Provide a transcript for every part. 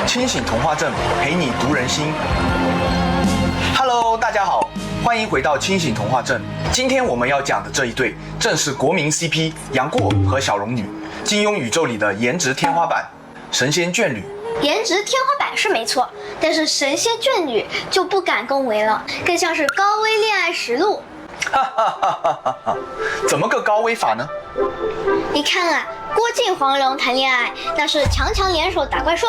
清醒童话镇陪你读人心。Hello， 大家好，欢迎回到清醒童话镇。今天我们要讲的这一对，正是国民 CP 杨过和小龙女，金庸宇宙里的颜值天花板，神仙眷侣。颜值天花板是没错，但是神仙眷侣就不敢恭维了，更像是高危恋爱实录。哈哈哈哈哈哈！怎么个高危法呢？你看啊，郭靖、黄蓉谈恋爱，那是强强联手打怪兽；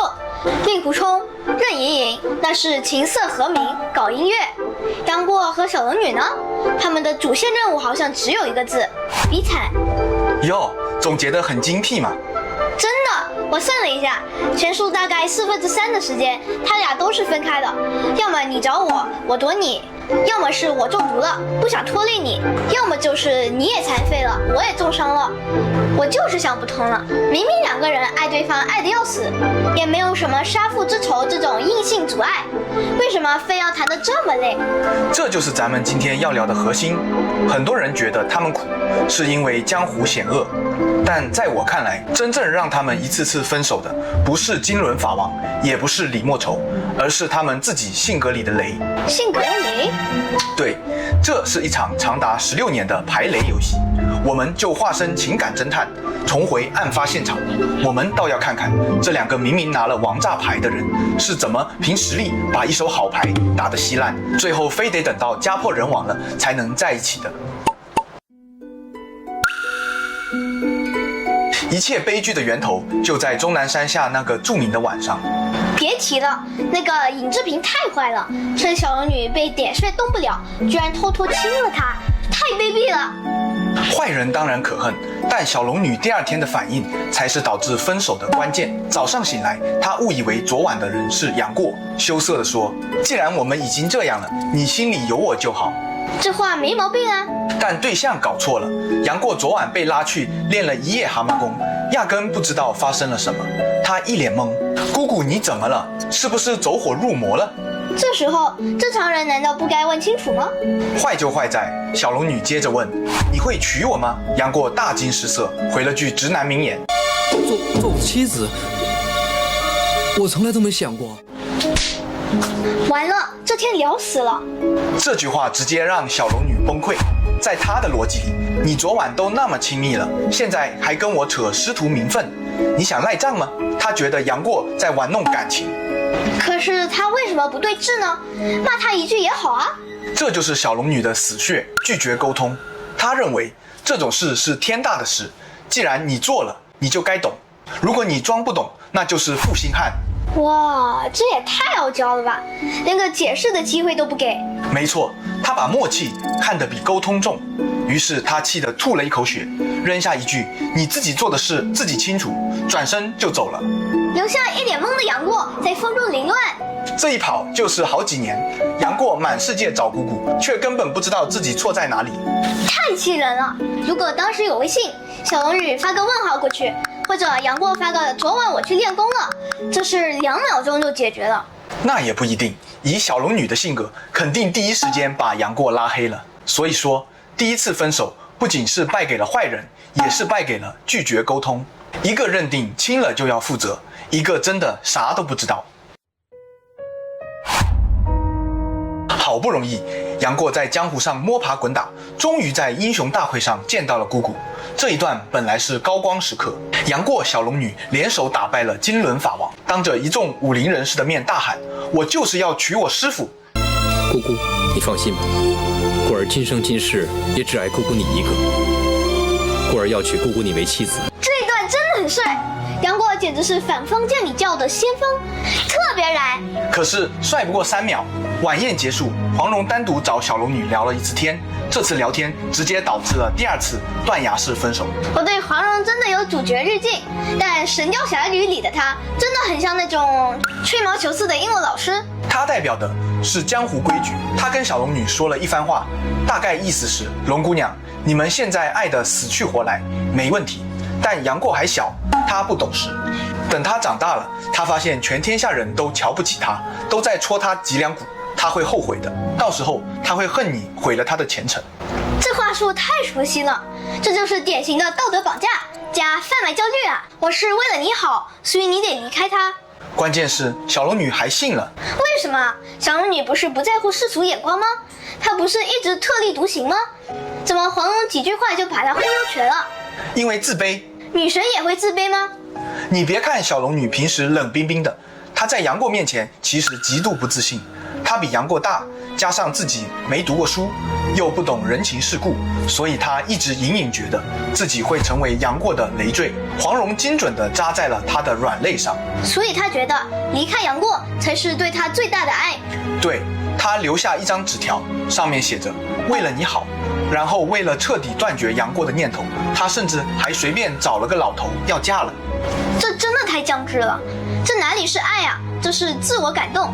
令狐冲、任盈盈，那是琴瑟和鸣搞音乐；杨过和小龙女呢，他们的主线任务好像只有一个字：比惨。哟，总结得很精辟嘛。真的，我算了一下，全书大概3/4的时间，他俩都是分开的，要么你找我，我躲你；要么是我中毒了，不想拖累你；要么就是你也残废了，我也重伤了。我就是想不通了，明明两个人爱对方爱得要死，也没有什么杀父之仇这种硬性阻碍，为什么非要谈得这么累？这就是咱们今天要聊的核心。很多人觉得他们苦，是因为江湖险恶，但在我看来，真正让他们一次次分手的，不是金轮法王，也不是李莫愁，而是他们自己性格里的雷。性格雷？对，这是一场长达16年的排雷游戏。我们就化身情感侦探，重回案发现场。我们倒要看看这两个明明拿了王炸牌的人，是怎么凭实力把一手好牌打得稀烂，最后非得等到家破人亡了才能在一起的。一切悲剧的源头就在终南山下那个著名的晚上。别提了，那个尹志平太坏了，趁小龙女被点穴动不了，居然偷偷亲了她，太卑鄙了。坏人当然可恨，但小龙女第二天的反应才是导致分手的关键。早上醒来，她误以为昨晚的人是杨过，羞涩地说：“既然我们已经这样了，你心里有我就好。”这话没毛病啊，但对象搞错了。杨过昨晚被拉去练了一夜蛤蟆功，压根不知道发生了什么。他一脸懵：“姑姑你怎么了？是不是走火入魔了？”这时候正常人难道不该问清楚吗？坏就坏在小龙女接着问：“你会娶我吗？”杨过大惊失色，回了句直男名言：“做我妻子，我从来都没想过。”完了，这天聊死了。这句话直接让小龙女崩溃。在她的逻辑里，你昨晚都那么亲密了，现在还跟我扯师徒名分，你想赖账吗？她觉得杨过在玩弄感情。可是他为什么不对峙呢？骂他一句也好啊。这就是小龙女的死穴，拒绝沟通。她认为这种事是天大的事，既然你做了，你就该懂。如果你装不懂，那就是负心汉。哇，这也太傲娇了吧，连个解释的机会都不给。没错，她把默契看得比沟通重，于是她气得吐了一口血，扔下一句：“你自己做的事自己清楚”，转身就走了，留下一脸懵的杨过在风中凌乱。这一跑就是好几年，杨过满世界找姑姑，却根本不知道自己错在哪里，太气人了。如果当时有微信，小龙女发个问号过去，或者杨过发个昨晚我去练功了，这事2秒钟就解决了。那也不一定，以小龙女的性格，肯定第一时间把杨过拉黑了。所以说，第一次分手不仅是败给了坏人，也是败给了拒绝沟通。一个认定亲了就要负责，一个真的啥都不知道。好不容易，杨过在江湖上摸爬滚打，终于在英雄大会上见到了姑姑。这一段本来是高光时刻，杨过、小龙女联手打败了金轮法王，当着一众武林人士的面大喊：“我就是要娶我师傅！”姑姑，你放心吧，过儿今生今世也只爱姑姑你一个。过儿要娶姑姑你为妻子。这一段真的很帅，杨过简直是反封建礼教的先锋，特别燃。可是帅不过3秒，晚宴结束，黄蓉单独找小龙女聊了一次天，这次聊天直接导致了第2次断崖式分手。我对黄蓉真的有主角滤镜，但《神雕侠侣》里的她真的很像那种吹毛求疵的英文老师。她代表的是江湖规矩，她跟小龙女说了一番话，大概意思是：龙姑娘，你们现在爱得死去活来，没问题。但杨过还小，他不懂事。等他长大了，他发现全天下人都瞧不起他，都在戳他脊梁骨，他会后悔的。到时候他会恨你毁了他的前程。这话术太熟悉了，这就是典型的道德绑架加贩卖焦虑啊！我是为了你好，所以你得离开他。关键是小龙女还信了。为什么？小龙女不是不在乎世俗眼光吗？她不是一直特立独行吗？怎么黄蓉几句话就把她忽悠瘸了？因为自卑。女神也会自卑吗？你别看小龙女平时冷冰冰的，她在杨过面前其实极度不自信。她比杨过大，加上自己没读过书，又不懂人情世故，所以她一直隐隐觉得自己会成为杨过的累赘。黄蓉精准地扎在了她的软肋上，所以她觉得离开杨过才是对她最大的爱。对，她留下一张纸条，上面写着为了你好。然后为了彻底断绝杨过的念头，她甚至还随便找了个老头要嫁了。这真的太降智了，这哪里是爱啊，这是自我感动。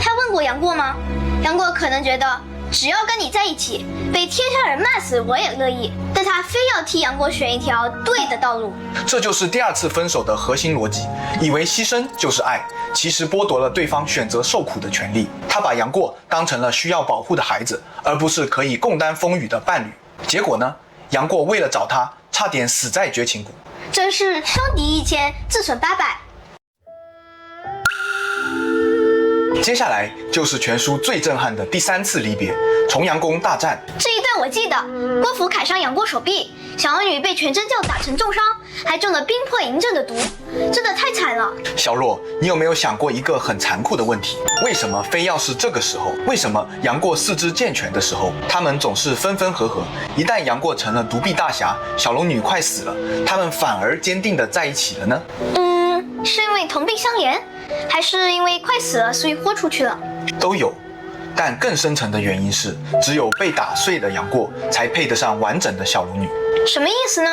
他问过杨过吗？杨过可能觉得只要跟你在一起，被天下人骂死我也乐意，但他非要替杨过选一条对的道路。这就是第二次分手的核心逻辑，以为牺牲就是爱，其实剥夺了对方选择受苦的权利。他把杨过当成了需要保护的孩子，而不是可以共担风雨的伴侣。结果呢？杨过为了找他，差点死在绝情谷。真是伤敌1000，自损800。接下来就是全书最震撼的第3次离别——重阳宫大战。这一段我记得，郭芙砍伤杨过手臂，小龙女被全真教打成重伤，还中了冰魄嬴政的毒，真的太惨了。小若，你有没有想过一个很残酷的问题？为什么非要是这个时候？为什么杨过四肢健全的时候，他们总是分分合合？一旦杨过成了独臂大侠，小龙女快死了，他们反而坚定地在一起了呢？是因为同病相怜，还是因为快死了所以豁出去了？都有，但更深层的原因是，只有被打碎的杨过才配得上完整的小龙女。什么意思呢？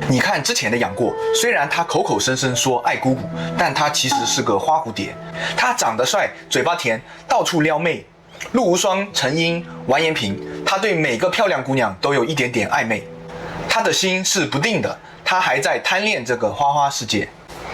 你看之前的杨过，虽然他口口声声说爱姑姑，但他其实是个花蝴蝶。他长得帅，嘴巴甜，到处撩妹。陆无双、陈英、完颜萍，他对每个漂亮姑娘都有一点点暧昧。他的心是不定的，他还在贪恋这个花花世界。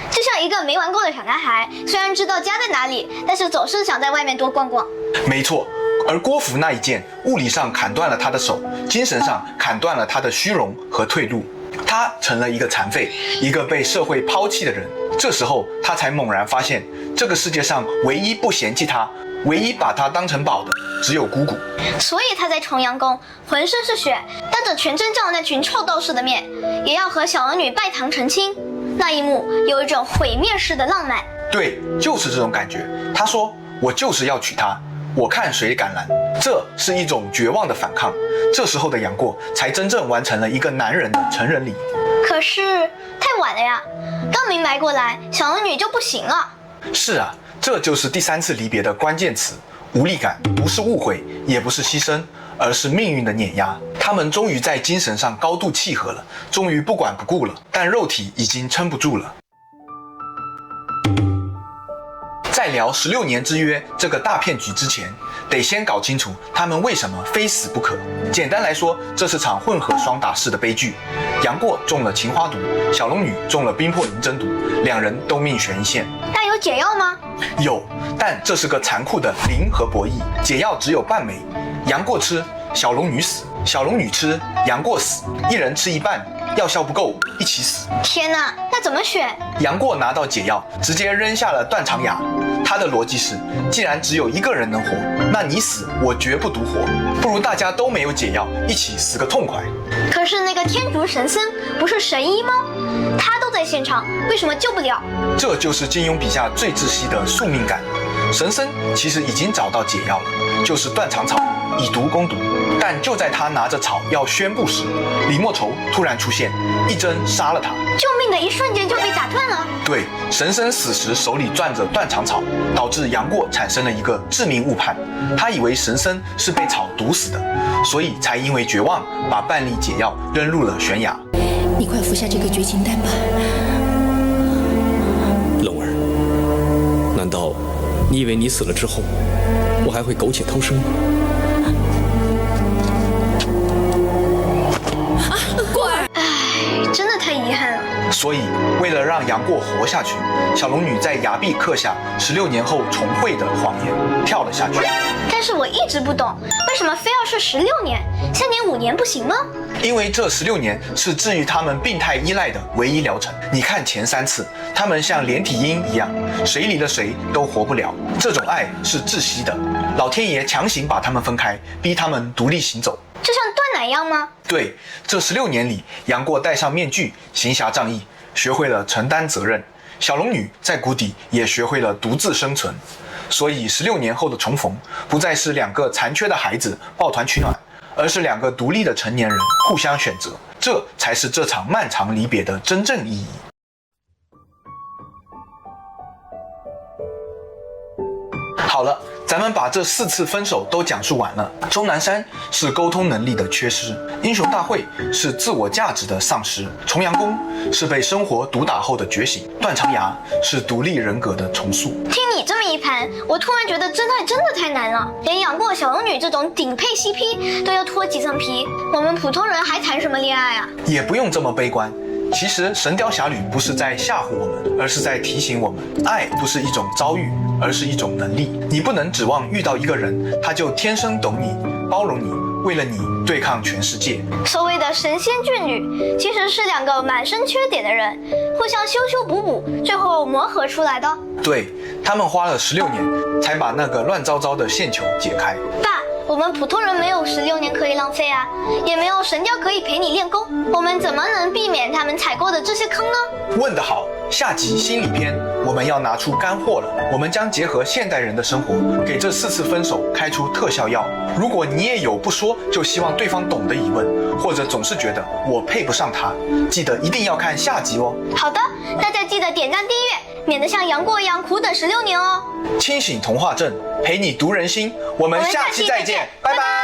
就像一个没玩够的小男孩，虽然知道家在哪里，但是总是想在外面多逛逛。没错，而郭芙那一剑，物理上砍断了他的手，精神上砍断了他的虚荣和退路。他成了一个残废，一个被社会抛弃的人。这时候他才猛然发现，这个世界上唯一不嫌弃他，唯一把他当成宝的，只有姑姑。所以他在重阳宫浑身是血，当着全真教那群臭道士的面，也要和小龙女拜堂成亲。那一幕有一种毁灭式的浪漫。对，就是这种感觉。他说：“我就是要娶她，我看谁敢拦。”这是一种绝望的反抗。这时候的杨过才真正完成了一个男人的成人礼。可是太晚了呀，刚明白过来，小龙女就不行了。是啊，这就是第3次离别的关键词。无力感不是误会，也不是牺牲，而是命运的碾压。他们终于在精神上高度契合了，终于不管不顾了，但肉体已经撑不住了。在聊16年之约这个大骗局之前，得先搞清楚他们为什么非死不可。简单来说，这是场混合双打式的悲剧。杨过中了情花毒，小龙女中了冰魄嬴政毒，两人都命悬一线。但有解药吗？有，但这是个残酷的零和博弈，解药只有半枚，杨过吃，小龙女死；小龙女吃，杨过死，一人吃一半，药效不够，一起死。天哪，那怎么选？杨过拿到解药，直接扔下了断肠牙。他的逻辑是，既然只有一个人能活，那你死，我绝不独活，不如大家都没有解药，一起死个痛快。可是那个天竺神僧不是神医吗？他都在现场，为什么救不了？这就是金庸笔下最窒息的宿命感。神僧其实已经找到解药了，就是断肠草，以毒攻毒。但就在他拿着草要宣布时，李莫愁突然出现，一针杀了他。救命的一瞬间就被打断了。对，神僧死时手里攥着断肠草，导致杨过产生了一个致命误判，他以为神僧是被草毒死的，所以才因为绝望把半粒解药扔入了悬崖。你快服下这个绝情丹吧。龙儿，难道你以为你死了之后，我还会苟且偷生吗？过儿，真的太遗憾了。所以，为了让杨过活下去，小龙女在崖壁刻下16年后重会的谎言，跳了下去。但是我一直不懂，为什么非要是16年，现年5年不行吗？因为这16年是治愈他们病态依赖的唯一疗程。你看前3次，他们像连体婴一样，谁离了谁都活不了。这种爱是窒息的，老天爷强行把他们分开，逼他们独立行走。就像断奶一样吗？对，这16年里，杨过戴上面具，行侠仗义，学会了承担责任。小龙女在谷底也学会了独自生存。所以16年后的重逢，不再是2个残缺的孩子抱团取暖，而是2个独立的成年人互相选择。这才是这场漫长离别的真正意义。好了，咱们把这4次分手都讲述完了。钟南山是沟通能力的缺失，英雄大会是自我价值的丧失，重阳宫是被生活毒打后的觉醒，断肠崖是独立人格的重塑。听你这么一盘，我突然觉得真爱真的太难了，连杨过、小龙女这种顶配 CP 都要脱几层皮，我们普通人还谈什么恋爱啊？也不用这么悲观。其实《神雕侠侣》不是在吓唬我们，而是在提醒我们，爱不是一种遭遇，而是一种能力。你不能指望遇到一个人，他就天生懂你、包容你，为了你对抗全世界。所谓的神仙眷侣，其实是2个满身缺点的人，互相修修补补，最后磨合出来的。对，他们花了16年，才把那个乱糟糟的线球解开。爸，我们普通人没有16年可以浪费啊，也没有神雕可以陪你练功，我们怎么能避免他们踩过的这些坑呢？问得好，下集心理篇我们要拿出干货了。我们将结合现代人的生活，给这4次分手开出特效药。如果你也有不说就希望对方懂的疑问，或者总是觉得我配不上他，记得一定要看下集哦。好的，大家记得点赞订阅，免得像杨过一样苦等16年哦。清醒童话镇陪你读人心，我们下期再见，拜拜。